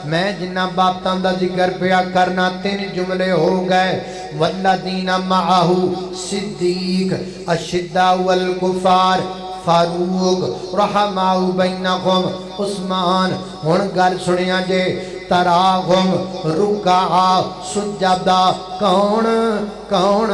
میں جنہ باتاں دا ذکر پیا کرنا 3 جملے ہو گئے والذین معہو صدیق اشداء والکفار فاروق رحماء بینہم عثمان ہن گل سنیا جے تراہم رکعا سجدہ کون کون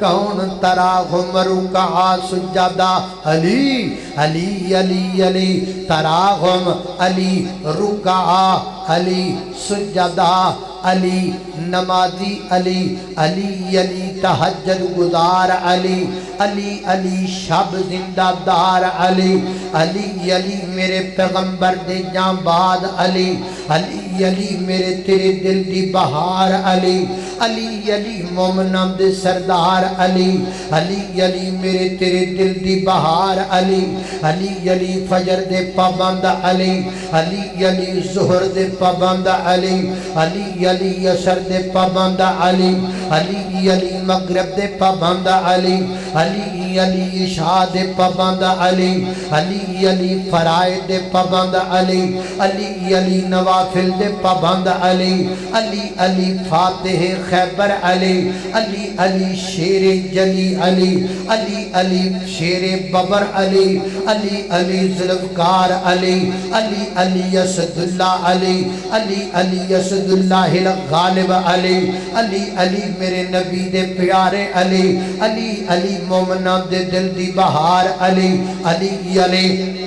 کون تراہم رکعا سجدہ علی علی علی علی تراہم علی رکعا علی سجدہ علی نمازی علی علی علی تہجد گزار علی علی علی شب زندہ دار علی علی علی میرے پیغمبر دے جان بعد علی علی علی میرے تیرے دل دی بہار علی علی علی مومناں دے سردار علی علی علی میرے تیرے دل دی بہار علی علی علی فجر دے پابند علی علی علی ظہر دے پابند علی علی علی عصر دے پابند علی علی علی مغرب دے پابند علی علی علی عشاء دے پابند علی علی علی فرائض دے پابند علی علی علی نوافل دے پابند علی علی علی فاتح خیبر علی علی علی شیر جلی علی علی علی شیر ببر علی علی علی ذوالفقار علی علی علی اسد اللہ علی علی علی اسد اللہ الغالب علی علی علی میرے نبی دے پیارے علی علی علی مومنان دے دل دی بہار علی علی علی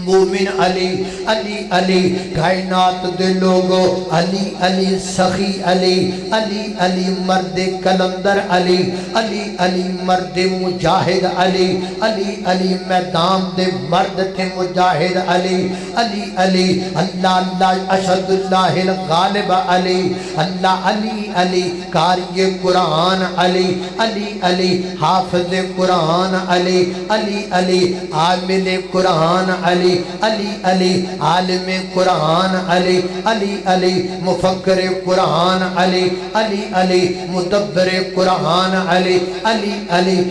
مومن علی علی علی کائنات دے لوگو علی علی سخی علی علی علی مرد کلندر علی علی علی مرد مجاہد علی علی علی میدان دے مرد تھے مجاہد علی علی علی اللہ اللہ اشد اللہ الغالب علی اللہ علی علی قاری قرآن علی علی علی حافظ قرآن علی علی علی عامل قرآن علی علی علی عالم قرآن علی علی علی مفکر قرآن علی علی علی مدبر قرآن علی علی علی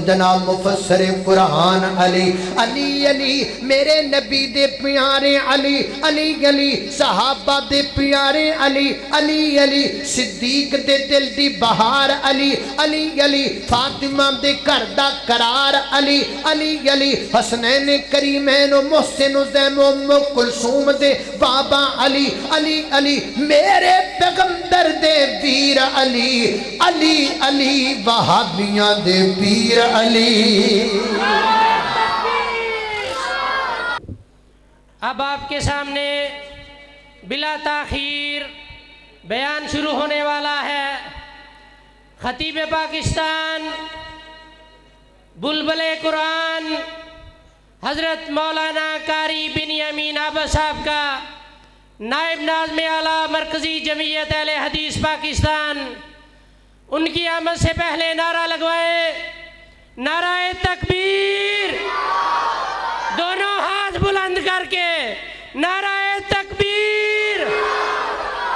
جناب مفسر قرآن علی علی علی میرے نبی دے پیارے علی علی علی صحابہ دے پیارے علی علی علی صدیق دے دل دی بہار علی علی علی فاطمہ دے گھر دا قرار علی علی علی حسنین کریمین و محسن و زین و ام کلثوم دے بابا علی علی علی میرے پیغمبر دے پیر علی علی علی وہابیاں دے پیر علی اب آپ کے سامنے بلا تاخیر بیان شروع ہونے والا ہے خطیب پاکستان بلبل قرآن حضرت مولانا قاری بنیامین عباس صاحب کا نائب ناظم اعلیٰ مرکزی جمعیت اہل حدیث پاکستان ان کی آمد سے پہلے نعرہ لگوائے نعرہ تکبیر دونوں ہاتھ بلند کر کے نعرہ تکبیر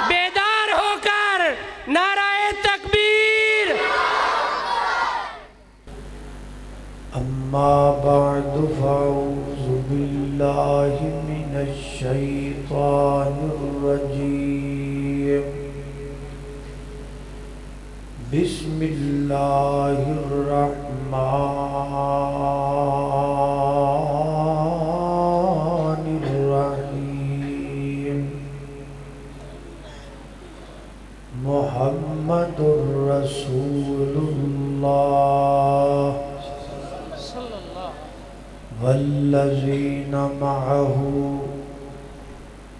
بیدار ہو کر نعرہ تکبیر اما بعد فاعوذ باللہ من الشیطان الرجیم بسم اللہ الرحمن الرحیم محمد رسول اللہ والذین معه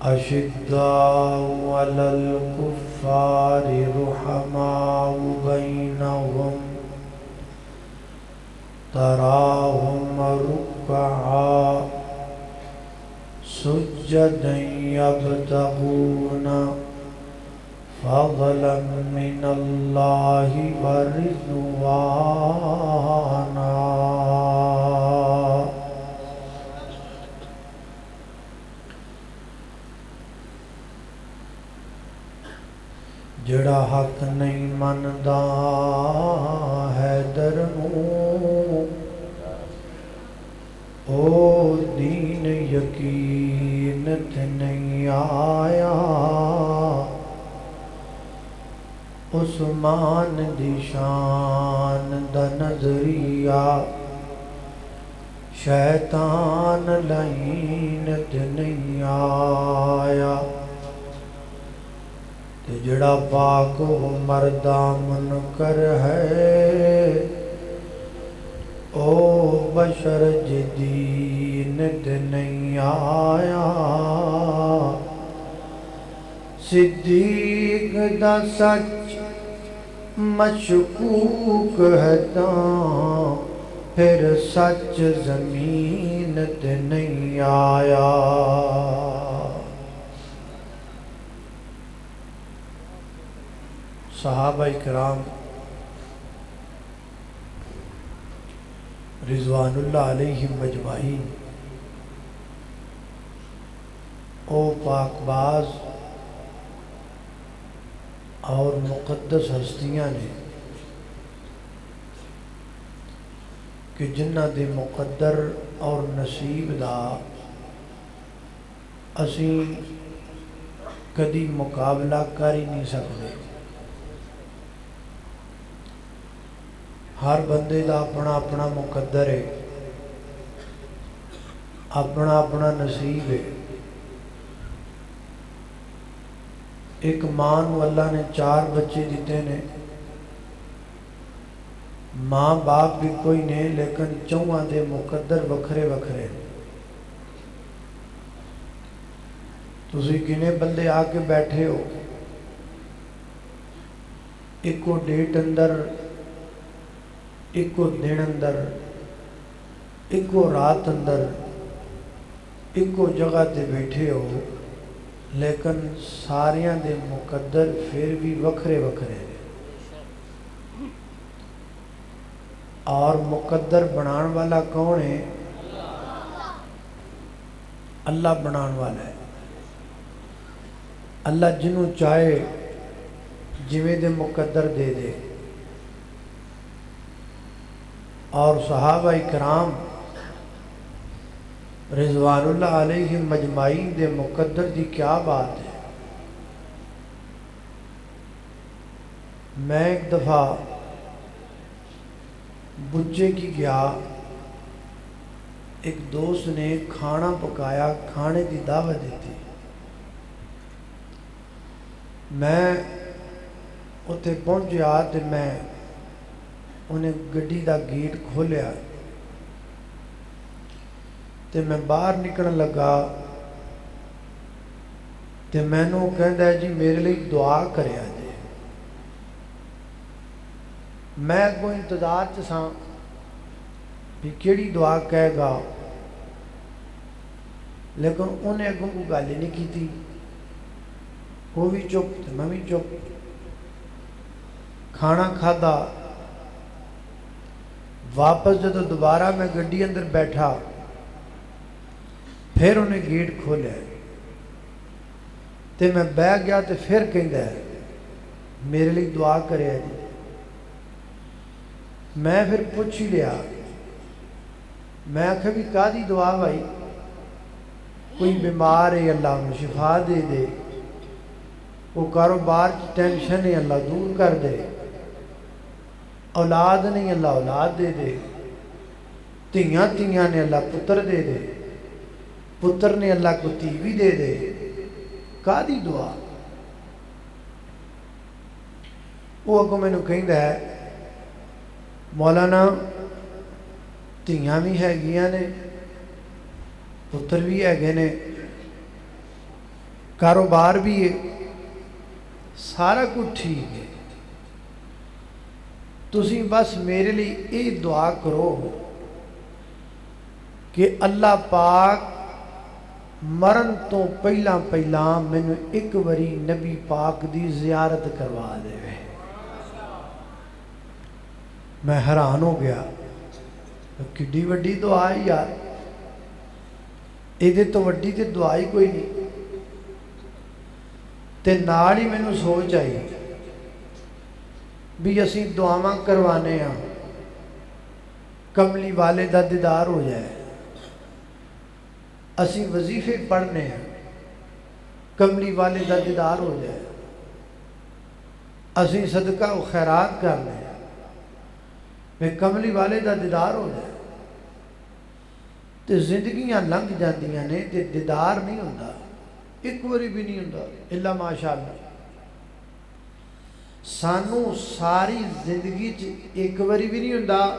اشداء علی الکفار رحماء بینہم تراہم رکعا سجدا یبتغون فضلا من اللہ ورضوانا جڑا حق نہیں مندا حیدر نو او دین یقینت نہیں آیا عثمان دی شان دا نظریہ شیطان لعنت نہیں آیا تے جڑا پاک ہو مردہ منکر ہے او بشر جدینت نہیں آیا صدیق دا سچ مشکوک ہے تاں پھر سچ زمین تے نہیں آیا صحابہ کرام رضوان اللہ علیہم مجمعین او پاک باز اور مقدس ہستیاں نے کہ جنہ دے مقدر اور نصیب دا اسیں کدی مقابلہ کر ہی نہیں سکتے ہر بندے دا اپنا اپنا مقدر ہے اپنا اپنا نصیب ہے ایک ماں نو اللہ نے 4 بچے دیتے نے ماں باپ بھی کوئی نہیں لیکن چوہاں دے مقدر وکھرے وکھرے تسی کنے بندے آ کے بیٹھے ہو ایکو ڈیٹ اندر ایکو دن اندر ایکو رات اندر ایکو جگہ تے بیٹھے ہو لیکن ساریاں دے مقدر پھر بھی وکھرے وکھرے اور مقدر بنان والا کون ہے اللہ بنان والا ہے اللہ جنوں چاہے جویں دے مقدر دے دے اور صحابہ کرام رضوان اللہ علیہم مجمعین دے مقدر دی کیا بات ہے میں ایک دفعہ بچے کی گیا ایک دوست نے کھانا پکایا کھانے دی دعوت دیتی میں اتنے پہنچیا تے میں انہیں گڈی دا گیٹ کھولیا تے میں باہر نکلن لگا تے میں نو کہندا ہے جی میرے لیے دعا کریا جی میں کو انتظار چ ساں بھی کیڑی دعا کہے گا لیکن انہیں اگوں کو گل ہی نہیں کی وہ بھی چپ تے میں بھی چپ کھانا کھادا واپس جدو دوبارہ میں گڈی اندر بیٹھا پھر انہیں گیٹ کھولیا تے میں بہ گیا تے پھر کہندا ہے میرے لیے دعا کرے جی میں پھر پوچھ ہی لیا میں آکھا بھی کادی دعا بھائی کوئی بیمار ہے اللہ انہوں شفا دے دے وہ کاروبار کی ٹینشن ہے اللہ دور کر دے اولاد نہیں اللہ اولاد دے دے تیاں تیاں نے اللہ پتر دے دے پتر نے اللہ کو تیوی دے دے کادی دعا وہ اگو میں نو کہندا ہے مولانا تیاں بھی ہے گیاں نے پتر بھی ہے گے نے کاروبار بھی ہے سارا کچھ ٹھیک ہے تسی بس میرے لیے یہ دعا کرو کہ اللہ پاک مرن تو پہلا پہلا مینوں ایک وری نبی پاک دی زیارت کروا دے میں حیران ہو گیا کڈی وڈی دعا ہے یار یہ تو وڈی تے دعا ہی کوئی نہیں تے نال ہی مینوں سوچ آئی بھی اسی دعاواں کروانے ہاں کملی والے دا دیدار ہو جائے اسی وظیفے پڑھنے ہیں کملی والے دا دیدار ہو جائے، اسی صدقہ و خیرات کرنے ہیں میں کملی والے دا دیدار ہو جائے، تے زندگیاں لنگ جاندیاں نے تے دیدار نہیں ہوتا، ایک واری بھی نہیں ہوتا الا ماشاءاللہ۔ سانو ساری زندگی ایک واری بھی نہیں ہوتا،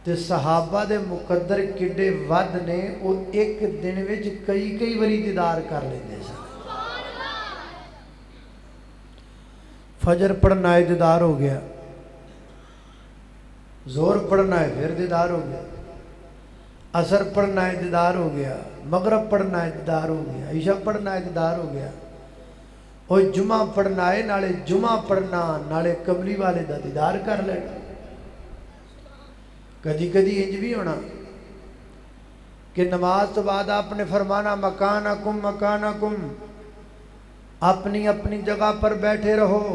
تے صحابہ دے مقدر کڈے ود نے وہ ایک دن وچ کئی واری دیدار کر لیندے سن۔ فجر پڑھنا ہے دیدار ہو گیا، زور پڑھنا ہے پھر دیدار ہو گیا، عصر پڑھنا ہے دیدار ہو گیا، مغرب پڑھنا ہے دیدار ہو گیا، عشاء پڑھنا ہے دیدار ہو گیا، اور جمعہ پڑھنا ہے نالے جمعہ پڑھنا نالے کملی والے دا دیدار کر لینا۔ کدی کدی انج بھی ہونا کہ نماز تو بعد آپ نے فرمانا مکانکم مکانکم، اپنی اپنی جگہ پر بیٹھے رہو،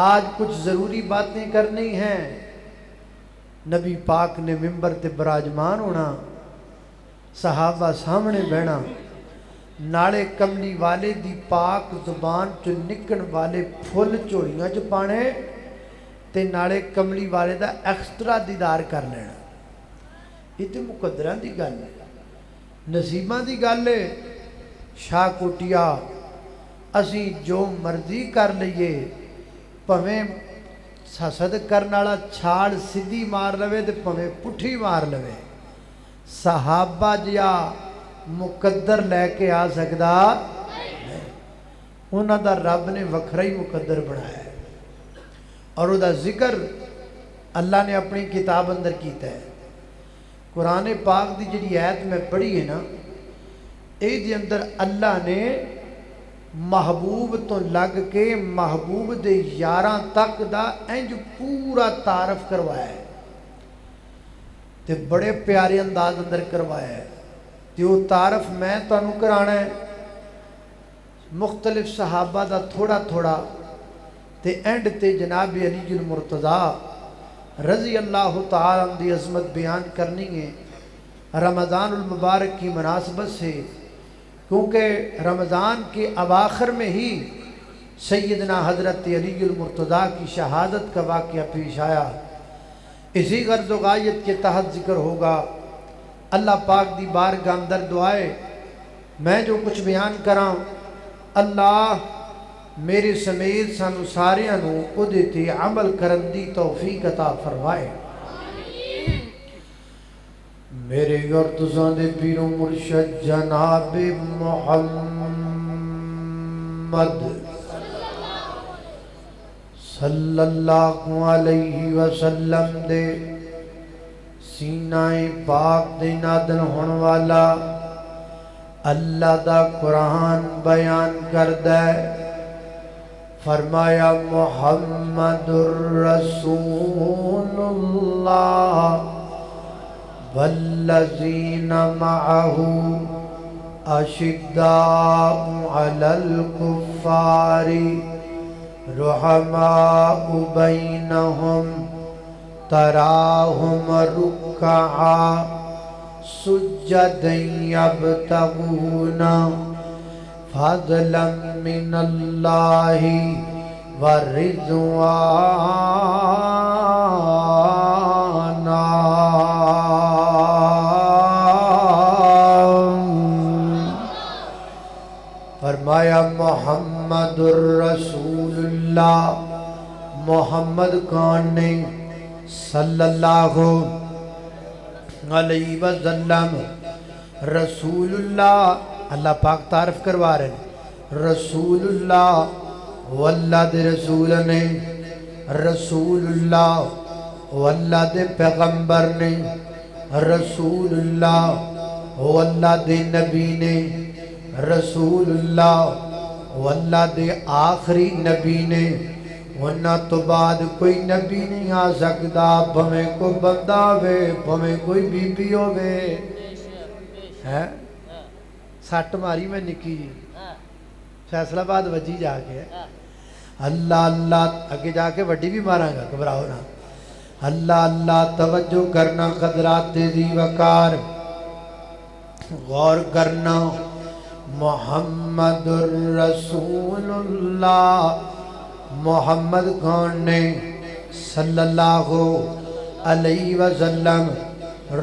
آج کچھ ضروری باتیں کرنی ہیں۔ نبی پاک نے ممبر تے براجمان ہونا، صحابہ سامنے بہنا، نالے کملی والے دی پاک زبان چو نکن والے پھول چوڑیاں چ پانے تے نالے کملی والے دا ایکسٹرا دیدار کر لینا۔ یہ تے مقدرہ دی گل ہے، نصیبہ دی گل ہے۔ شاہ کوٹیا اسی جو مرضی کر لئیے، پہمیں حسد کرن والا چھاڑ سدھی مار لوے تے پہمیں پٹھی مار لوے، صحابہ جیا مقدر لے کے آ سکدا انہاں دا رب نے وکھرا ہی مقدر بنایا ہے، اور وہ دا ذکر اللہ نے اپنی کتاب اندر کیتا ہے۔ قرآن پاک دی جڑی آیت میں پڑھی ہے نا، اے دی اندر اللہ نے محبوب تو لگ کے محبوب دے یاراں تک دا انج پورا تعارف کروایا ہے تے بڑے پیارے انداز اندر کروایا ہے، تے وہ تعارف میں تانوں کرانا ہے مختلف صحابہ دا تھوڑا تھوڑا، تے اینڈ تے جناب علی المرتضیٰ رضی اللہ تعالیٰ عنہ دی عظمت بیان کرنی ہے رمضان المبارک کی مناسبت سے، کیونکہ رمضان کے اواخر میں ہی سیدنا حضرت علی المرتضیٰ کی شہادت کا واقعہ پیش آیا۔ اسی غرض و غایت کے تحت ذکر ہوگا۔ اللہ پاک دی بارگاہ اندر دعائے میں جو کچھ بیان کراں، اللہ میرے سمیت سانو ساریاں نو اودے تے عمل کرن دی توفیق عطا فرمائے۔ میرے اور تساں دے پیرو مرشد جناب محمد صلی اللہ علیہ وسلم دے سینہ پاک دے نادن ہون والا اللہ دا قرآن بیان کردہ فرمایا محمد الرسول اللہ والذین معه اشداء علی الکفار رحماء بینہم تراہم رکعا سجدا یبتغون فضلا من اللہ ورضوانا۔ فرمایا محمد الرسول اللہ، محمد کون نے صلی اللہ علیہ وسلم، رسول اللہ اللہ پاک تعارف کروا رہے ہیں، رسول اللہ واللہ دے رسول نے، رسول اللہ واللہ دے پیغمبر نے، رسول اللہ واللہ دے نبی نے، رسول اللہ واللہ دے آخری نبی نے، ورنہ تو بعد کوئی نبی نہیں آ سکتا، بھمیں کو بندہ ہوئے بھمیں کوئی بی بی ہوئے ہے۔ سٹ ماری میں نکی جی فیصلہ باد وجی جا کے اللہ اللہ اگے جا کے وڈی بھی ماراں گا، گھبراؤ نہ۔ اللہ اللہ توجہ کرنا قدرات دی وقار غور کرنا محمد رسول اللہ محمد کون نے صلی اللہ علیہ وسلم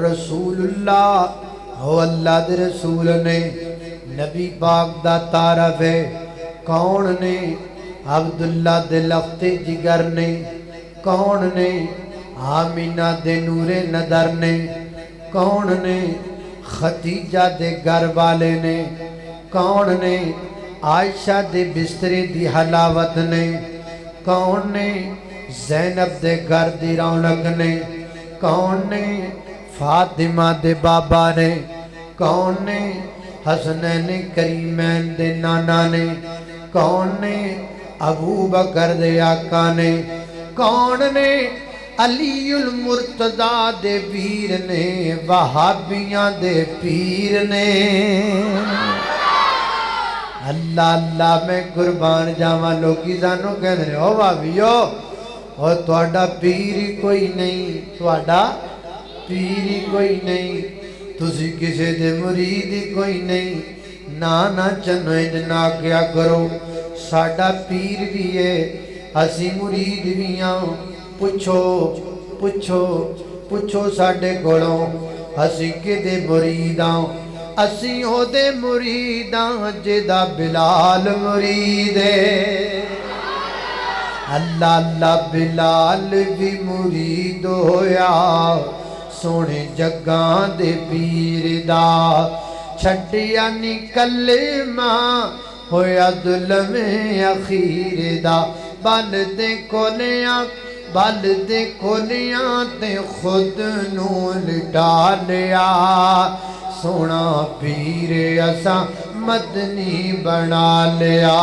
رسول اللہ ہو اللہ دے رسول نے نبی پاک دا تعارف ہے کون نے عبداللہ دے لخت جگر نے کون نے آمینہ دے نور نظر نے کون نے خدیجہ دے گھر والے نے کون نے عائشہ دے بسترے دی حلاوت نے کون نے زینب دے گھر دی رونق نے کون نے فاطمہ دے بابا نے کون نے حسنین کریمین دے نانا نے کون نے ابو بکر دے آقا نے کون نے علی المرتضی دے ویر نے وہابیاں دے پیر نے اللہ اللہ میں قربان جاواں لوکی سانو کہندے او بھابیو او تہاڈا پیر ہی کوئی نہیں تہاڈا پیر ہی کوئی نہیں تسی کسے دے مرید ہی کوئی نہیں نہ چنو نہ کیا کرو ساڈا پیر بھی ہے اسی مرید بھی ہاں پوچھو پوچھو پوچھو ساڈے کولوں اسی کدے مرید ہاں اسی ہو دے مرید ہاں جدا بلال مرید ہے اللہ اللہ بلال بھی مرید ہویا سونے جگاں دے پیر دا چھڑیا نکل ماں ہویا ظلم اخیر دا بل دے کھولیاں تے خود نو لٹا لیا سونا پیر اساں مدنی بنا لیا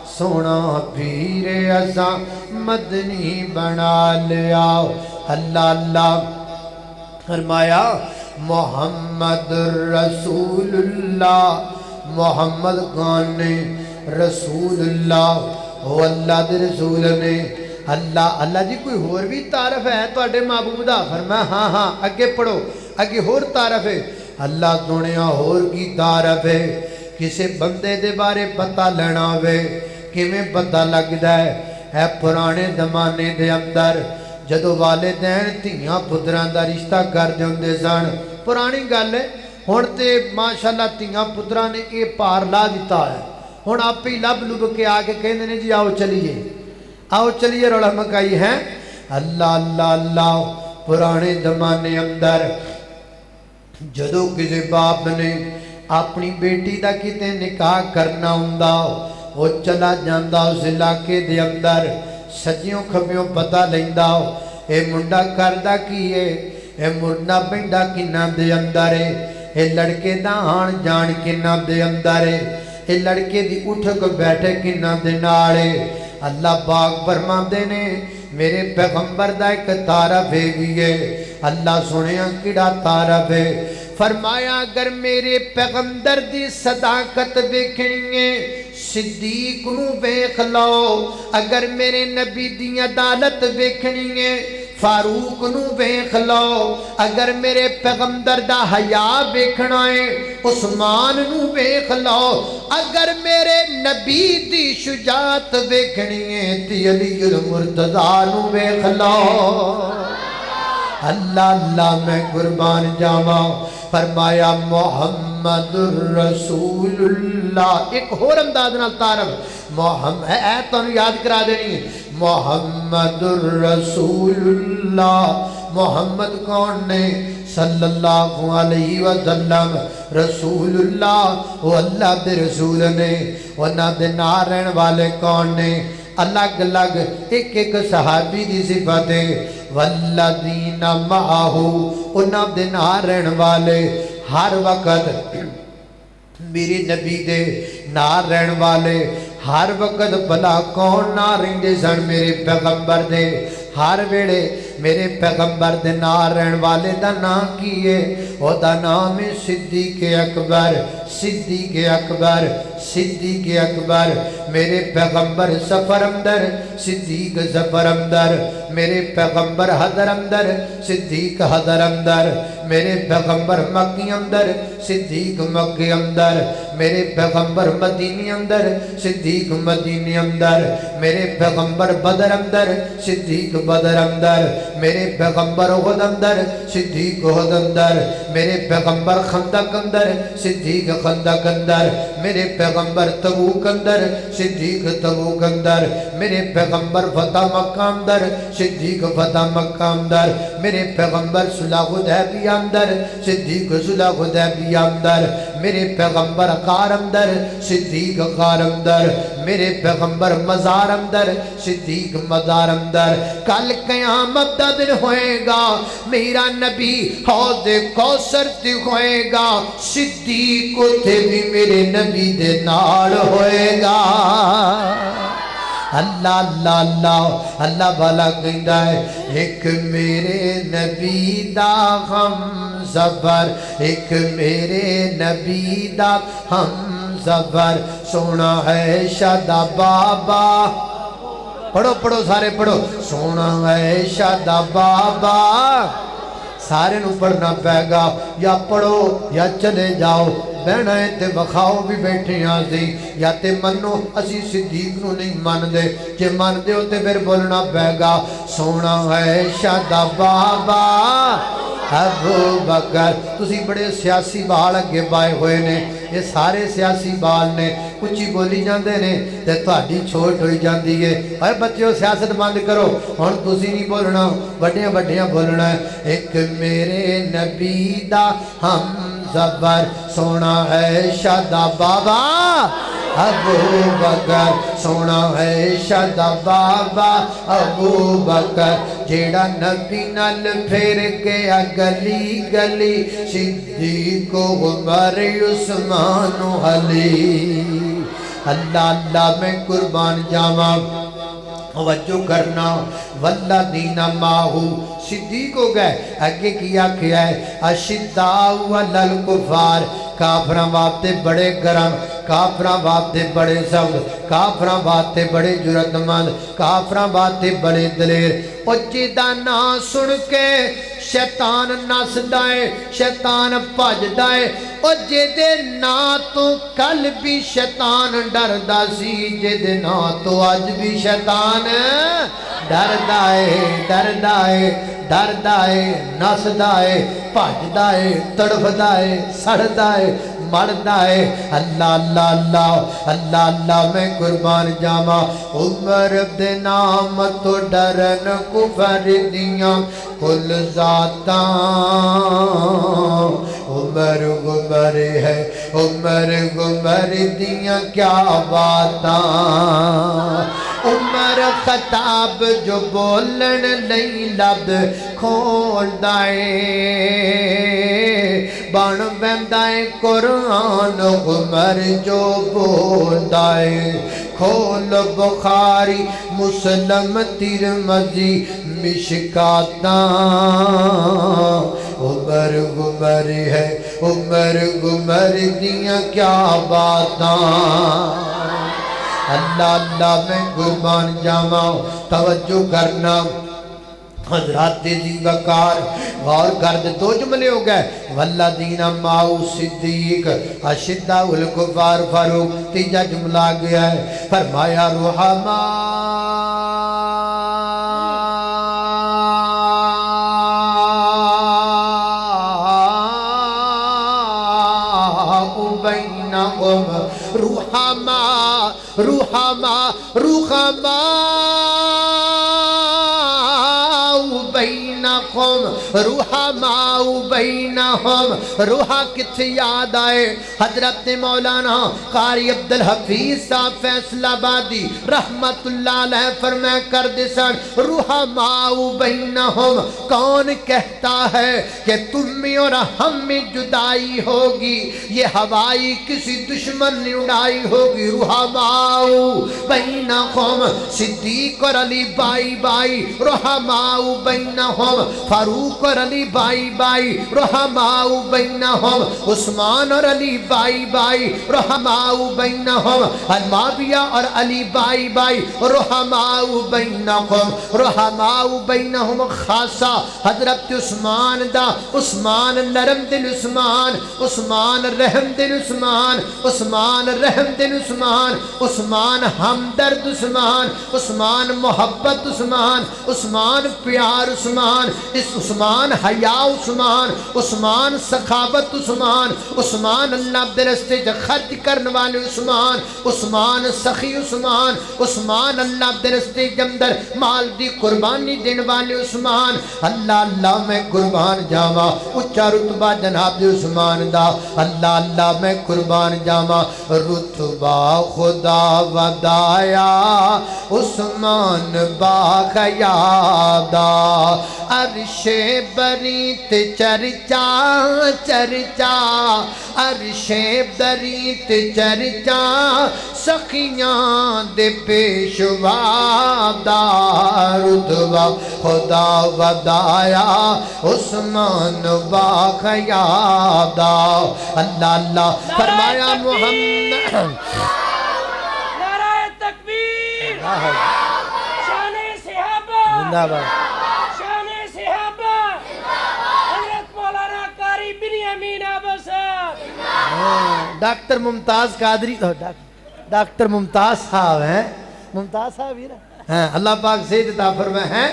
سونا پیر اساں مدنی بنا لیا اللہ اللہ فرمایا محمد رسول اللہ محمد کون نے رسول اللہ ہو اللہ دے رسول نے اللہ جی کوئی ہور بھی تعارف ہے تو اڈے محبوب دا فرمایا ہاں ہاں اگے پڑھو اگے ہور تعارف ہے اللہ سنیا ہور کی تعارف ہے کسے بندے دے بارے پتہ لینا ہوئے کیویں پتہ لگدا ہے پرانے زمانے دے اندر جدو والدین دھیاں پتراں دا رشتہ کر دیندے سن پرانی گل ہے ہن تے ماشاءاللہ دھیاں پتراں نے اے پار لا دیتا ہے ہن آپ ہی لب لب کے آ کے کہندے نے جی آؤ چلیے رولا مکائی ہے اللہ اللہ اللہ پرانے زمانے اندر جدو کسی باپ نے اپنی بیٹی دا کتے نکاح کرنا ہوندا وہ چلا جاندا اس علاقے دے اندر سجیوں کھبیوں پتہ لیندا اے منڈا کردہ کی ہے اے منڈا بینڈا کنہ دے اندر ہے اے لڑکے دا آن جان کنہ دے اندر ہے اے لڑکے دی اٹھ کو بیٹھے کنہ دے ناڑے اللہ پاک فرماندے نے میرے پیغمبر دا ایک تعارف ہے بھی ہے اللہ سنیا کیڑا تعارف ہے فرمایا اگر میرے پیغمبر دی صداقت دیکھیں گے صدیق نو ویکھ لو اگر میرے نبی دی عدالت دیکھنی ہے فاروق نو ویکھ لو اگر میرے پیغمبر دا حیا ویکھنا ہے عثمان نو ویکھ لو اگر میرے نبی دی شجاعت ویکھنی ہے تے علی المرتضی نو ویکھ لو اللہ اللہ میں قربان جاواں فرمایا محمد رسول اللہ ایک اور انداز نال تعارف محمد اے تانوں یاد کرا دینی محمد رسول اللہ محمد کون نے صلی اللہ علیہ وسلم رسول اللہ وہ اللہ دے رسول نے انہاں دے نال رہن والے کون نے الگ الگ ایک ایک صحابی دی صفت ہے والذین معہ انہاں دے نال رہن والے ہر وقت میری نبی دے نال رہن والے ہر وقت بلا کون نہ رہندے سن میرے پیغمبر دے ہر ویلے میرے پیغمبر دے نال رہن والے دا نام کی ہے؟ او دا نام ہے صدیق اکبر صدیق اکبر صدیق اکبر میرے پیغمبر سفر اندر صدیق سفر اندر میرے پیغمبر حضر اندر صدیق حضر اندر میرے پیغمبر مکی اندر صدیق مکی اندر میرے پیغمبر مدینی اندر صدیق مدینی اندر میرے پیغمبر بدر اندر صدیق بدر اندر میرے پیغمبر احد اندر صدیق احد اندر میرے پیغمبر خندق اندر صدیق خندق اندر میرے پیغمبر تبوک اندر صدیق تبوک اندر میرے پیغمبر فتح مکہ اندر صدیق فتح مکہ اندر میرے پیغمبر صلح حدیبیہ اندر صدیق صلح حدیبیہ اندر میرے پیغمبر غار اندر صدیق غار اندر میرے پیغمبر مزار اندر صدیق مزار اندر کل قیامت دا دن ہوئے گا میرا نبی حوض کوثر تے ہوئے گا صدیق تے بھی میرے نبی دے نال ہوئے گا اللہ اللہ اللہ اللہ والا کہندا ہے ایک میرے نبی دا ہم سفر ایک میرے نبی دا ہم سفر سونا ہے شادا بابا پڑھو پڑھو سارے پڑھو سونا ہے شادا بابا سارے نو پڑھنا پے گا یا پڑھو یا چلے جاؤ بہنا ہے تے بخاؤ بھی بیٹھے ہاں سی یا تے منو اسی صدیق نو نہیں مان دے جے مان دے ہوتے پھر بولنا پے گا سونا ہے شادا بابا ابو بکر تسی بڑے سیاسی بال اگے پائے ہوئے نے یہ سارے سیاسی بال نے اچھی بولی جاندے نے تے تہاڈی چھوٹ ہوئی جاندی ہے اے بچیو سیاست بند کرو ہن تسی نہیں بولنا بڑیاں بڑیاں بولنا ہے ایک میرے نبی دا ہم سفر سونا ہے شادا بابا ابو بکر سونا ہے شادا بابا ابو بکر جیڑا نبی نال پھر گیا گلی گلی صدیق عمر عثمان علی اللہ اللہ میں قربان جاواں توجہ کرنا والذین معہ صدیق ہو گئے اگے کیا کیا ہے اشداء علی الکفار کافراں واسطے بڑے گرم کافراں واسطے بڑے سخت کافراں واسطے بڑے جرأت مند کافراں واسطے بڑے دلیر او جدا نا سن کے شیطان نسدا ہے شیطان بھجدا ہے او جدے نا تو کل بھی شیطان ڈردا سی جدے نا تو اج بھی شیطان ڈردا ہے ڈردا ہے ڈردا ہے نسدا ہے بھجدا ہے تڑفدا ہے سڑدا ہے مردا ہے اللہ اللہ اللہ اللہ اللہ میں قربان جاواں عمر دے نام تو ڈرن کفر دیاں کل ذاتاں عمر گمر ہے عمر گمر دیاں کیا باتاں عمر خطاب جو بولن نہیں لب کھولدا ہے بن ویندا ہے قرآن عمر جو بولدا ہے کھول بخاری مسلم ترمذی مشکاتاں عمر گمر ہے عمر گمر دیاں کیا باتاں اللہ اللہ میں قربان جاواں توجہ کرنا حضرات جی وقار غور کرد دو جملے ہو گئے والذین معہ صدیق اشداء الکفار فاروق تیجا جملہ گیا ہے فرمایا رحماء بینہم رحماء رحماء رحماء بینہم بینہم رحماء بینہم روحا کتھے یاد آئے حضرت مولانا قاری عبدالحفیظ صاحب فیصل آبادی رحمت اللہ علیہ فرمائے کر دے سن رحماء بینہم کون کہتا ہے کہ تم میں اور ہم میں جدائی ہوگی یہ ہوائی کسی دشمن نے اڑائی ہوگی رحماء بینہم صدیق اور علی بائی بائی رحماء بینہم فاروق اور علی بائی بائی رحماء بینہم عثمان اور علی بائی بائی رحماء بینہم معاویہ اور علی بائی بائی رحماء بینہم رحماء بینہم خاصہ حضرت عثمان دا عثمان نرم دل عثمان عثمان رحم دل عثمان عثمان رحم دل عثمان عثمان ہمدرد عثمان عثمان محبت عثمان عثمان پیار عثمان اس عثمان حیا عثمان عثمان سخاوت عثمان عثمان اللہ درستے خرچ کرنے والے عثمان عثمان سخی عثمان عثمان اللہ درستے جمدر مال دی قربانی دین والے عثمان اللہ اللہ میں قربان جاوا اچھا رتبہ جناب عثمان دا اللہ اللہ میں قربان جاوا رتبہ خدا ودایا عثمان باخیادا عرش بریت چرچا چرچا عرش بریت چرچا سخیاں دے پیشوا دا رتبہ خدا ودایا عثمان باخیادا اللہ اللہ فرمایا محمد نعرہ تکبیر شان صحابہ زندہ باد شان صحابہ حضرت مولانا قاری بنیامین آبا صاحب ڈاکٹر ممتاز قادری ڈاکٹر ممتاز صاحب ہیں ممتاز صاحب ہی ہیں اللہ پاک سے عطا فرمائے ہیں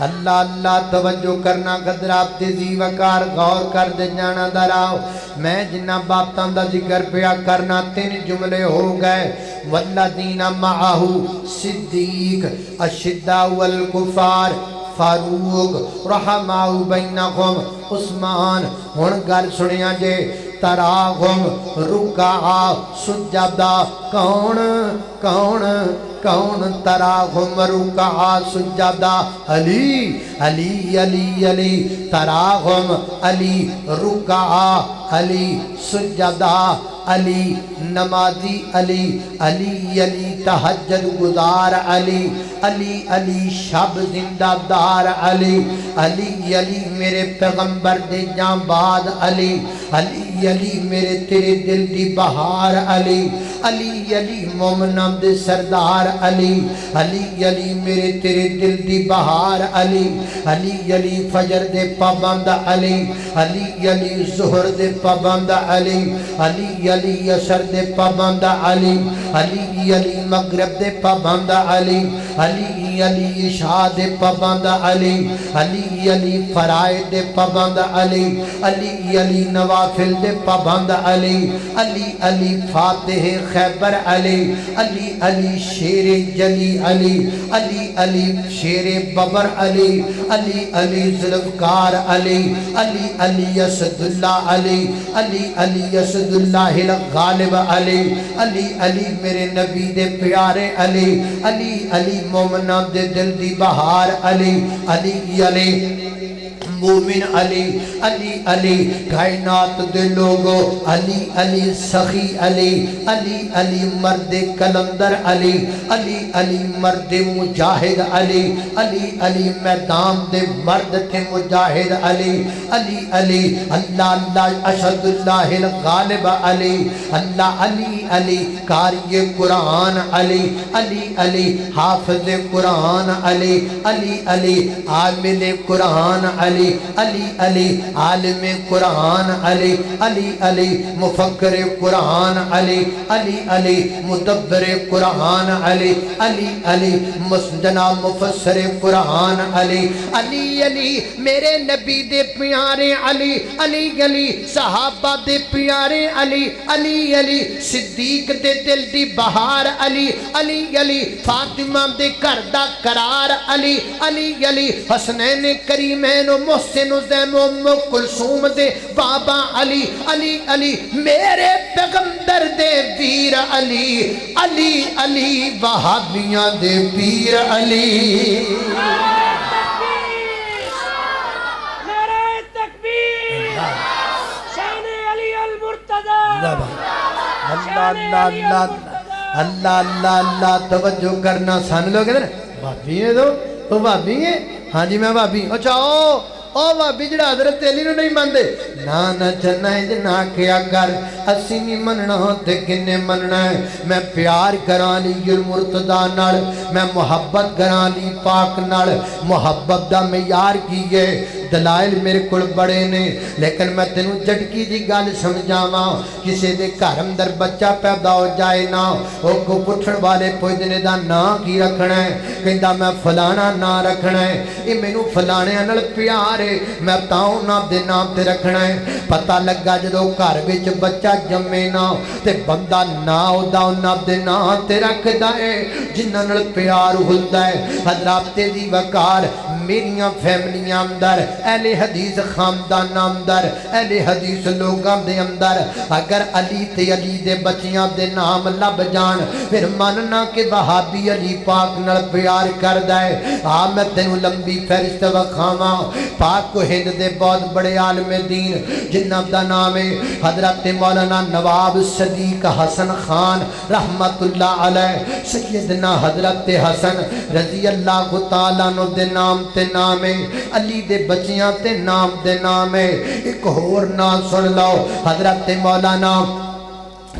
اللہ اللہ توجہ کرنا قدر آپ تیزی وقار غور کر دے جانا دراؤ میں جنہ باپتاں دا ذکر پیا کرنا 3 جملے ہو گئے والذین معاہو صدیق اشداء والکفار فاروق رحماء بینہم عثمان ہن گل سنیا جے تراغم رکعہ سجدہ کون کون کون تراغم رکعہ سجدہ علی علی علی علی تراغم علی رکعہ علی سجدہ علی نمازی علی علی علی تہجد گزار علی علی علی شب زندہ دار علی علی علی میرے پیغمبر دے جان بعد علی علی علی میرے تیرے دل دی بہار علی علی علی مومنہ دے سردار علی علی علی میرے تیرے دل دی بہار علی علی علی فجر دے پابند علی علی علی ظہر دے پابند علی علی علی عصر دے پابند علی علی علی مغرب دے پابند علی علی علی عشاء دے پابند علی علی علی فرائض دے پابند علی علی علی نوافل دے پابند علی علی علی فاتح خیبر علی علی علی شیر جلی علی علی علی شیر ببر علی علی علی ذوالفقار علی علی علی اسد اللہ علی علی علی اسد اللہ الغالب علی علی علی میرے نبی دے پیارے علی علی علی مومنہ دے دل دی بہار علی علی علی مومن علی علی علی کائنات دے لوگو علی علی سخی علی علی علی مرد کلندر علی علی علی مرد مجاہد علی علی علی میدان دے مرد تھے مجاہد علی علی علی اللہ اللہ اشد اللہ الغالب علی اللہ علی علی قاری قرآن علی علی علی حافظ قرآن علی علی علی عامل قرآن علی علی علی عالم قرآن علی علی علی مفکر قرآن علی علی علی مدبر قرآن علی علی علی جناب مفسر قرآن علی علی علی میرے نبی دے پیارے علی علی علی صحابہ دے پیارے علی علی علی صدیق صدیق دے دل دی بہار علی علی علی فاطمہ دے گھر دا قرار علی علی علی حسنین کریمین و محسن و زین و ام کلثوم دے بابا علی علی علی میرے پیغمبر دے پیر علی علی علی وہابیاں دے پیر علی اللہ اللہ اللہ اللہ اللہ توجہ کرنا سن لوگ بھابی ہیں تو بھابی ہیں ہاں جی میں بھابی اچھا او بھابی جڑا حضرت علی نو نہیں ماندے نہ چنا نہ کیا کر اسی نہیں مننا تے کنے مننا ہے میں پیار کراں علی المرتضی نال میں محبت کراں علی پاک نال محبت دا معیار کی ہے دلائل میرے کول بڑے نے لیکن میں تینوں جھٹکی دی گل سمجھاواں کسے دے گھر اندر بچہ پیدا ہو جائے نا او کو پٹھن والے پوچھنے دا نام کی رکھنا ہے کہندا میں فلانا نام رکھنا ہے اے مینوں فلانے نال پیار ہے میں تاؤں نام دے نام تے رکھنا ہے پتہ لگا جدوں گھر وچ بچہ جمے نا تے بندہ نا اودا نام دے نام تے رکھدا ہے جنہاں نال پیار ہوندا ہے حضرات دی وقار میریاں فیملیاں اندر اہل حدیث خاندان اندر اہل حدیث لوگاں دے اندر اگر علی تے علی دے بچیاں دے نام لب جان پھر ماننا کہ وہابی علی پاک نال پیار کردا ہے میں تینوں لمبی فہرست وکھاواں پاک کو ہند دے بہت بڑے عالم دین جنہاں دا نام ہے حضرت مولانا نواب صدیق حسن خان رحمت اللہ علیہ سیدنا حضرت حسن رضی اللہ تعالیٰ عنہ دے نام تے نام ہے علی دے بچیاں تے نام دے نام ہے ایک اور نام سن لو حضرت مولانا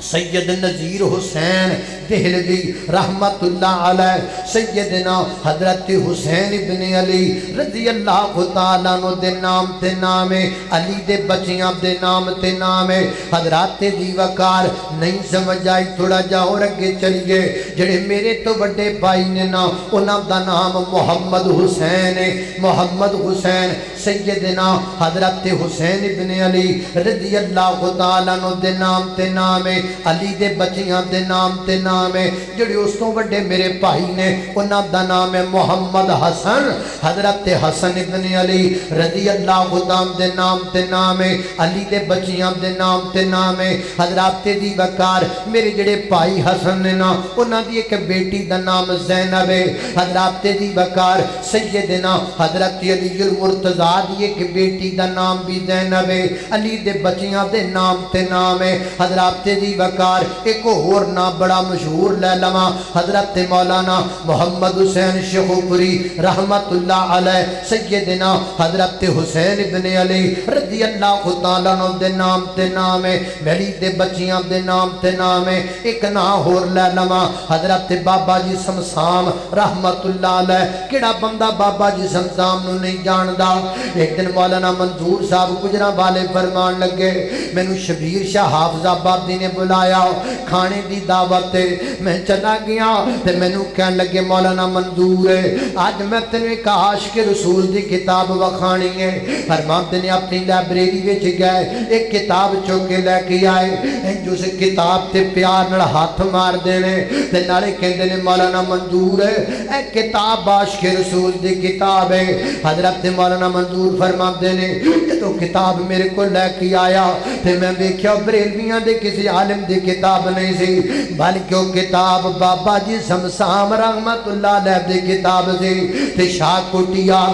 سید نذیر حسین دہلوی رحمت اللہ علیہ سیدنا حضرت حسین ابن علی رضی اللہ تعالیٰ عنہ دے نام تے نام ہے علی دے بچیاں دے نام تے نام ہے حضرات دی وقار نہیں سمجھ آئی تھوڑا جا اور اگے چلیے جڑے میرے تو بڑے بھائی نے نا انہاں دا نام محمد حسین ہے محمد حسین سیدنا حضرت حسین ابن علی رضی اللہ تعالیٰ عنہ دے نام تے نام ہے علی دے بچیاں دے نام تے نام ہے جڑے اس تو بڑے میرے بھائی نے انہاں دا نام ہے محمد حسن حضرت حسن ابن علی رضی اللہ تعالیٰ دے نام تے نام ہے علی دے بچیاں دے نام تے نام ہے حضرات دی وقار میرے جڑے بھائی حسن نے نا انہاں دی ایک بیٹی دا نام زینب ہے حضرات دی وقار سیدنا حضرت علی المرتضی دی ایک بیٹی دا نام بھی زینب ہے علی دے بچیاں دے نام تے نام ہے حضرات دی وقار ایک اور نام بڑا مشہور لے لواں حضرت مولانا محمد حسین شیخوپوری رحمت اللہ علیہ سیدنا حضرت حسین ابن علی رضی اللہ تعالیٰ عنہ دے نام تے نام ہے علی دے بچیاں دے نام تے نام ہے ایک نام اور لے لواں حضرت بابا جی سمسام رحمت اللہ علیہ کیڑا بندہ بابا جی سمسام نو نہیں جاندا ایک دن مولانا منظور صاحب گجراں والے فرمان لگے مینوں شبیر شاہ حافظ آبادی نے بلایا کھانے دی دعوت میں چلا گیا تے مینوں کہن لگے مولانا منظور ہے آج میں تینوں ایک عاشق رسول دی کتاب وکھانی ہے فرماندے نے اپنی لائبریری وچ گئے ایک کتاب چوک کے لے کے آئے جو سے کتاب تے پیار نال ہاتھ مار دینے تے نالے کہندے نے مولانا منظور ہے اے کتاب عاشق رسول دی کتاب ہے حضرت مولانا منظور فرماندے نے تو کتاب میرے کو لے کے آیا تے میں دیکھیا بریلویاں دے کسی عالم دی کتاب نہیں سی بلکہ وہ کتاب بابا جی سمسام رحمت اللہ علیہ دی کتاب سی تے شاہ کوٹیا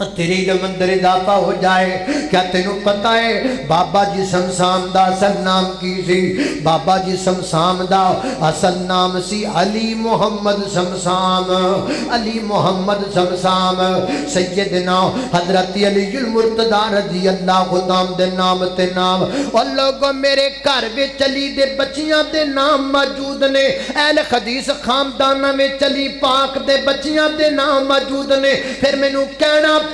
تیری علم اندر اضافہ ہو جائے کیا تینوں پتہ ہے بابا جی سمسام دا اصل نام کی سی بابا جی سمسام دا اصل نام سی علی محمد سمسام علی محمد سمسام سیدنا حضرت علی المرتضی رضی اللہ تعالیٰ دے نام تے نام اور لوگوں میرے گھر وچ علی دے بچیاں دے نام موجود نے اہل حدیث خاندان میں علی پاک دے بچیاں دے نام موجود نے پھر مینوں کہنا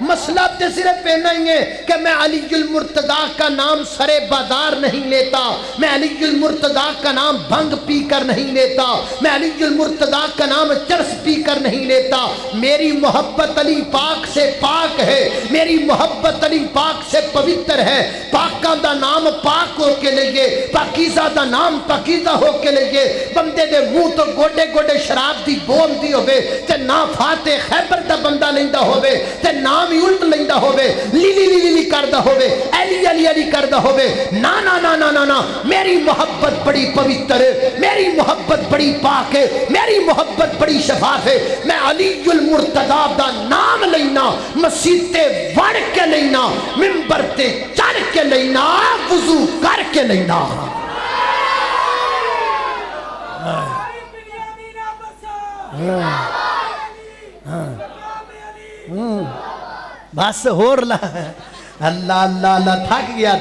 مسئلہ تے صرف نہیں ہے کہ میں علی المرتضی کا نام سرے بازار نہیں لیتا، میں علی المرتضی کا نام بھنگ پی کر نہیں لیتا، میں علی المرتضی کا نام چرس پی کر نہیں لیتا۔ میری محبت علی پاک سے پاک ہے، میری محبت علی پاک سے پوتر ہے۔ پاکاں دا نام پاک ہو کے لئے، پاکیزہ دا نام پاکیزہ ہو کے لئے، بندے دے منہ تو گوڈے گوڈے شراب دی بوم دی ہوئے، تے نا فاتح خیبر دا بندہ لیندہ ہوئے، تے نام ہی الٹ لیندہ ہوئے، لی لی لی لی کردہ ہوئے، علی علی علی کردہ ہوئے۔ نا نا نا نا نا نا، میری محبت بڑی پوتر ہے، میری محبت بڑی پاک ہے، میری محبت بڑی شفاف ہے۔ میں علی المرتضی دا نام لینا، مسجد تے وڑ کے لینا، منبر تے چڑھ کے لینا، وضو کر کے لینا۔ بس ہور لا اللہ اللہ اللہ تھک گیا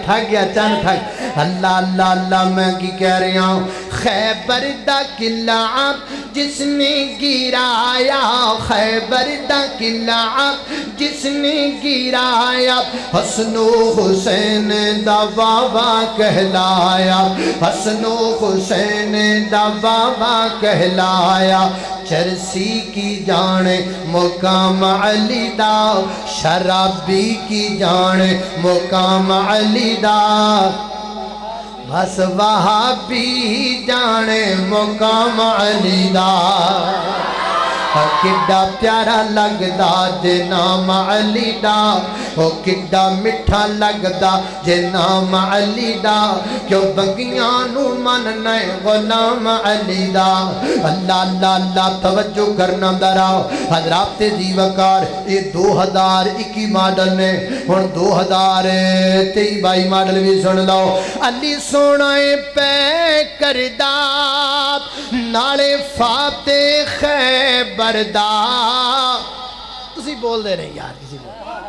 چند تھک اللہ اللہ اللہ میں کی کہہ رہا ہوں۔ خیبر دا قلعہ جس نے گرایا، خیبر دا قلعہ جس نے گرایا، حسن و حسین دا بابا کہلایا، حسن و حسین دا بابا کہلایا۔ چرسی کی جان مقام علی دا، شرابی کی جان مقام علی دا، بس وہابی جان مقام علی دا۔ کڈا پیارا لگدا جے نام علی دا، او کڈا مٹھا لگدا جے نام علی دا، کیوں بنگیاں نو مننا غلام علی دا۔ اللہ اللہ اللہ توجہ کرنا دراؤ حضرات جی وقار، یہ 2021 ماڈل نے، ہن 2023 ماڈل بھی سن لو۔ علی سونا پہ کردا نالے فاتح خیبر دا۔ تسی بول دے نہیں یار، کسی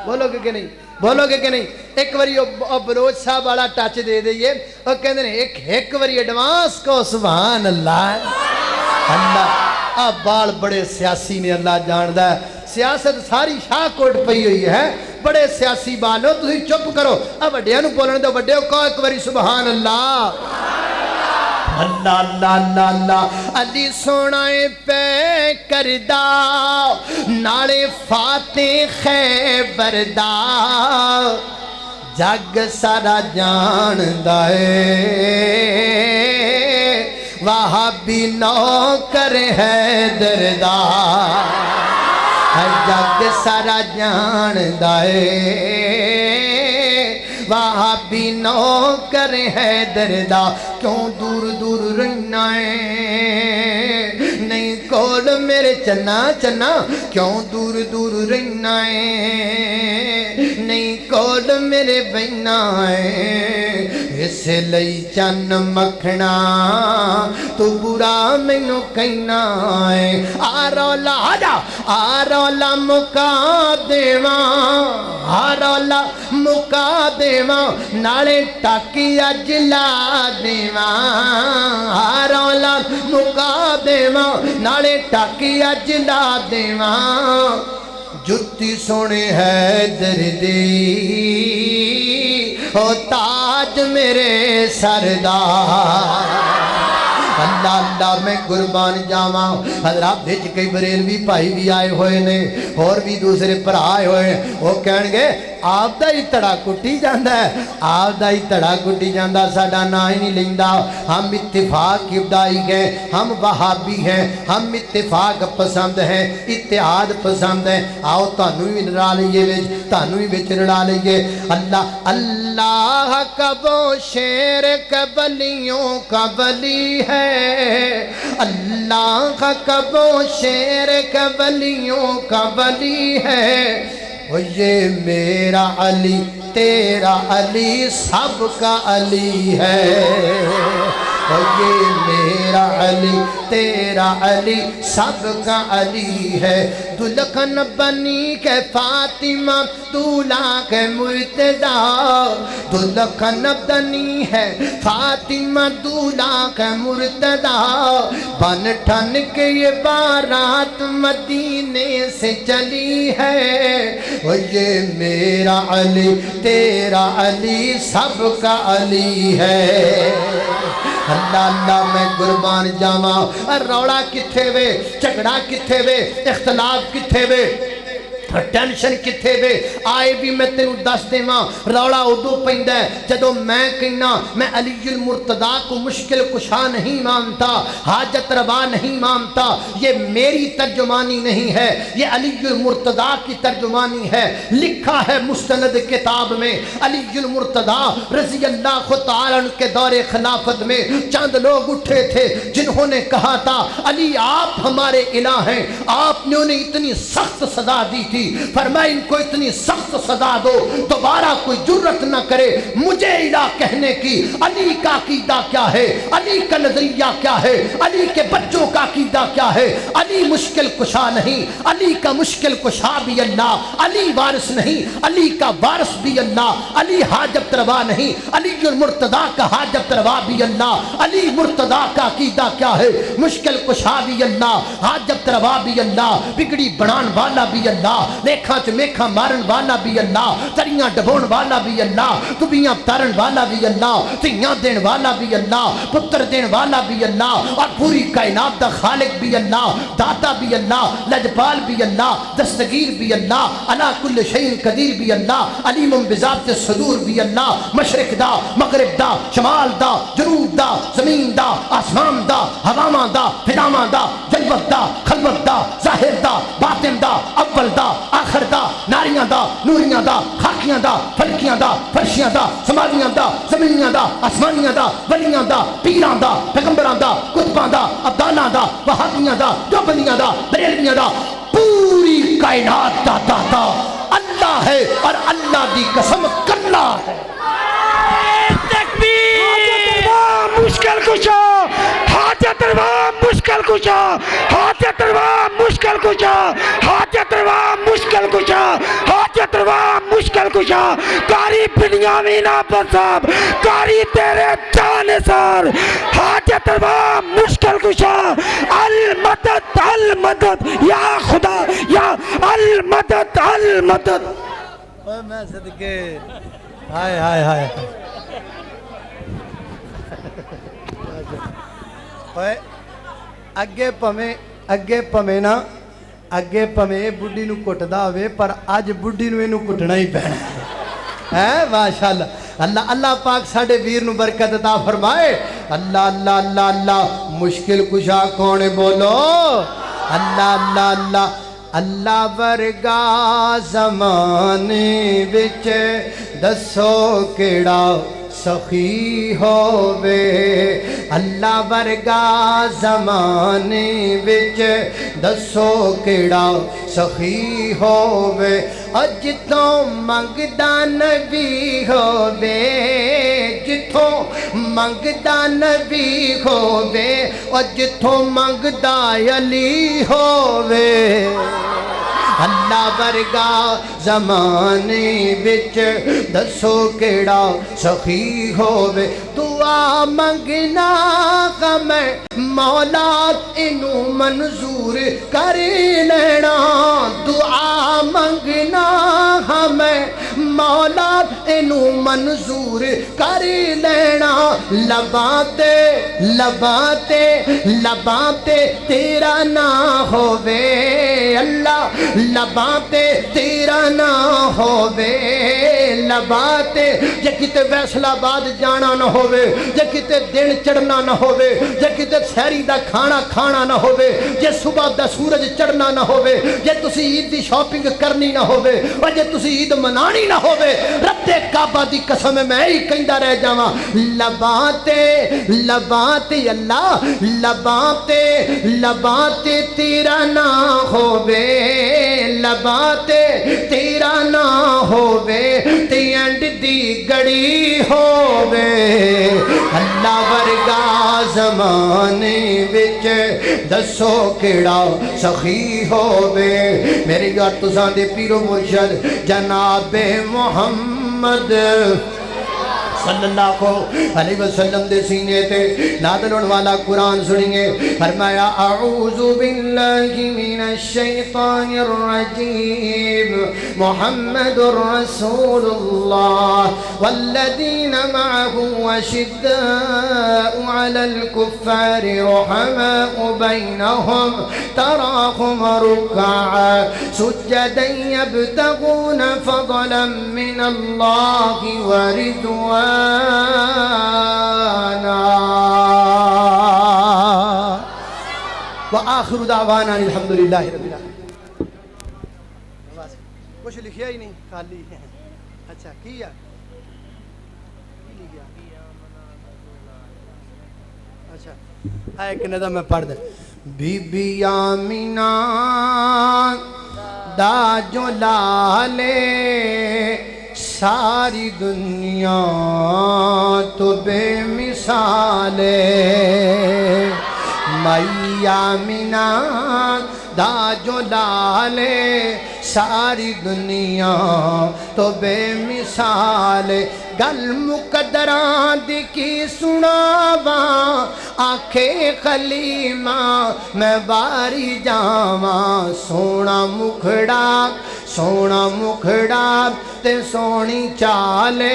بولو گے کہ نہیں، بولو گے کہ نہیں؟ ایک وری بلوچ صاحب والا ٹچ دے دئیے، اور کہندے نے ایک وری ایڈوانس کو سبحان اللہ اللہ۔ اب بال بڑے سیاسی نے اللہ جاندہ ہے، سیاست ساری شاہ کوٹ پئی ہوئی ہے، بڑے سیاسی بالو تسی چپ کرو۔ اب وڈیاں نو بولنے دو، وڈیو کو ایک وری سبحان اللہ اللہ اللہ اللہ اللہ۔ علی سونا پہ کردا نالے فاتح خیبر دا، جگ سارا جاندا ہے، وہابی نوکر حیدر دا، جگ سارا جاندا ہے، وہابی نوکر حیدر دا۔ کیوں دور دور رہنا ہے نہیں کول میرے چنا چنا، کیوں دور دور رہنا ہے نہیں کول میرے بہنا ہے، اس لئی چن مکھنا تو برا مینوں کہنا ہے۔ آ رولا آجا، آ رولا مکا دیواں، آ رولا مکا دیواں، نالے ٹاکیا جلا دیواں، آ رولا مکا دیواں، نالے ٹاکیا جلا دیواں، جتی سونے حیدر دی او تاج میرے سردار۔ اللہ اللہ میں قربان جاواں۔ حضرات بھیج کئی بریلوی بھائی بھی آئے ہوئے نے، اور بھی دوسرے پر آئے ہوئے، وہ کہن گے آپ دا ہی تڑا کٹی جاندہ ہے، آپ دا ہی تڑا کٹی جاندہ، ساڑا نا ہی نہیں لیندہ۔ ہم اتفاق ابدائی ہیں، ہم وہابی ہیں، ہم اتفاق پسند ہیں، اتحاد پسند ہیں۔ آؤ تانوی بھی رڑا لئیے ویج، تانوی بھی رڑا لئیے۔ اللہ اللہ کا وہ شیر قبلیوں کا ولی ہے، اللہ کا وہ شیر قبلیوں کا ولی ہے، وہ یہ میرا علی تیرا علی سب کا علی ہے۔ اور یہ میرا علی تیرا علی سب کا علی ہے دلکن بنی کے فاطمہ دولہا کے مرتضی دلکن بنی ہے فاطمہ دولہا کے مرتضی بن ٹھن کے یہ بارات مدینے سے چلی ہے اور یہ میرا علی تیرا علی سب کا علی ہے اللہ اللہ میں قربان جاواں روڑا کتھے وے جھگڑا کتھے وے اختلاف کتھے وے ٹینشن کتھے وے آئے بھی میں تینوں دس دیواں روڑا ادو پیندا ہے جدوں میں کہنا میں علی المرتضی کو مشکل کشا نہیں مانتا حاجت روا نہیں مانتا یہ میری ترجمانی نہیں ہے یہ علی المرتضی کی ترجمانی ہے لکھا ہے مستند کتاب میں علی المرتضی رضی اللہ تعالیٰ عنہ کے دور خلافت میں چند لوگ اٹھے تھے جنہوں نے کہا تھا علی آپ ہمارے الہ ہیں آپ نے انہیں اتنی سخت سزا دی تھی فرمایا ان کو اتنی سخت سزا دو دوبارہ کوئی جرت نہ کرے مجھے الہ کہنے کی علی کا عقیدہ کیا ہے علی کا نظریہ کیا ہے علی کے بچوں کا عقیدہ کیا ہے علی مشکل کشا نہیں علی کا مشکل کشا بھی اللہ علی وارث نہیں علی کا وارث بھی اللہ علی حاجت روا نہیں علی المرتضی کا حاجت روا بھی اللہ علی مرتضی کا عقیدہ کیا ہے مشکل کشا بھی اللہ حاجت روا بھی اللہ بگڑی بنان والا بھی اللہ لیکھاں چ میکھاں مارن والا بھی اللہ تریاں ڈبون والا بھی اللہ دبیاں تارن والا بھی اللہ تیاں دین والا بھی اللہ پتر دین والا بھی اللہ اور پوری کائنات دا خالق بھی اللہ داتا بھی اللہ لجپال بھی اللہ دستگیر بھی اللہ علی کل شیء قدیر بھی اللہ علیم بذات الصدور بھی اللہ مشرق دا مغرب دا شمال دا جنوب دا زمین دا آسمان دا ہواواں دا فضاواں دا جلوت دا خلوت دا ظاہر دا باطن دا اول دا آخر دا ناریاں دا نوریاں دا خاکیاں دا فلکیاں دا فرشیاں دا سماویاں دا زمینیاں دا آسمانیاں دا ولیاں دا پیراں دا پیغمبراں دا کتباں دا ابدالاں دا وہابیاں دا دیوبندیاں دا بریلویاں دا پوری کائنات دا داتا اللہ ہے اور اللہ دی قسم کلا ہے مشکل کشا حاجت روا مشکل کشا حاجت روا مشکل کشا حاجت روا مشکل کشا حاجت روا مشکل کشا کاری بنیامین عباس صاحب کاری تیرے جانثار حاجت روا مشکل کشا المدد المدد یا خدا یا المدد المدد میں صدقے ہائے ہائے ہائے اگے پمے نا اگے پمے بڈھی نو کٹدا ہوئے پر اج بڈھی نو اینو کٹنا ہی پینا ہے ماشاءاللہ اللہ اللہ پاک ساڈے ویر نو برکت عطا فرمائے اللہ اللہ اللہ اللہ مشکل کشا کون ہے بولو اللہ اللہ اللہ اللہ ورگا زمانے وچ دسو کیڑا سخی ہووے اللہ ورگا زمانے وچ دسو کیڑا سخی ہووے جتوں منگدا نبی ہووے جتوں منگدا نبی ہووے جتوں منگدا علی ہووے اللہ ورگا زمانے وچ دسو کیڑا سخی ہووے دعا منگنا غم مولا اینو منظور کر لینا دعا منگنا ہمیں مولا اینو منظور کر لینا لباتے لباتے لباتے تیرا نہ ہووے اللہ لباتے تیرا نہ ہووے لباتے جے کتے فیصلہ آباد جانا نہ ہووے جے کتے دن چڑھنا نہ ہووے جے کتے سحری دا کھانا کھانا نہ ہووے جے صبح دا سورج چڑھنا نہ ہووے جے تسی عید دی شاپنگ کرنی نہ ہووے اور جے تسی عید منانی نہ ہووے رب کعبہ دی قسم میں ہی کہندا رہ جاواں لباتے لباتے اللہ لباتے لباتے تیرا نہ ہووے لباتے تیرا نہ ہووے تے اینڈ دی گڑی ہووے اللہ ورگا زمانے وچ دسو کیڑا سخی ہووے میرے یار تساں دے پیرو مرشد جناب محمد صلی اللہ علیہ وسلم دے سینے تے نازل ہونے والا قرآن سنیے فرمایا اعوذ باللہ من الشیطان الرجیم محمد رسول اللہ والذین معه اشداء علی الكفار رحماء بینہم تراهم رکعا سجدا یبتغون فضلا من اللہ ورضوانا وآخر دعوانا الحمدللہ رب العالمین کچھ لکھیا ہی نہیں خالی اچھا کیا اچھا ایک نظر میں پڑھ دیں بی بی آمینہ دا جو لالے ساری دنیا تو بے مثال مائی آمینہ دا جو لالے ساری دنیا تو بے مثال گل مقدران دی کی سناواں آنکھے خلیمہ میں باری جاواں سونا مکھڑا تے سونی چالے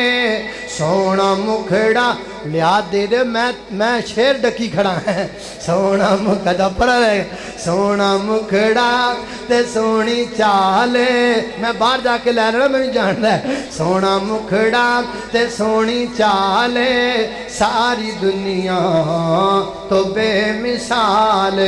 سونا مکھڑا لیا دے دے میں شیر ڈکی کھڑا ہے سونا مکھڑا پڑھ رہے سونا مکھڑا تے سونی چالے میں باہر جا کے لے رہا میں نہیں جانتا ہے سونا مکھڑا تے سونی چالے ساری دنیا تو بے مثال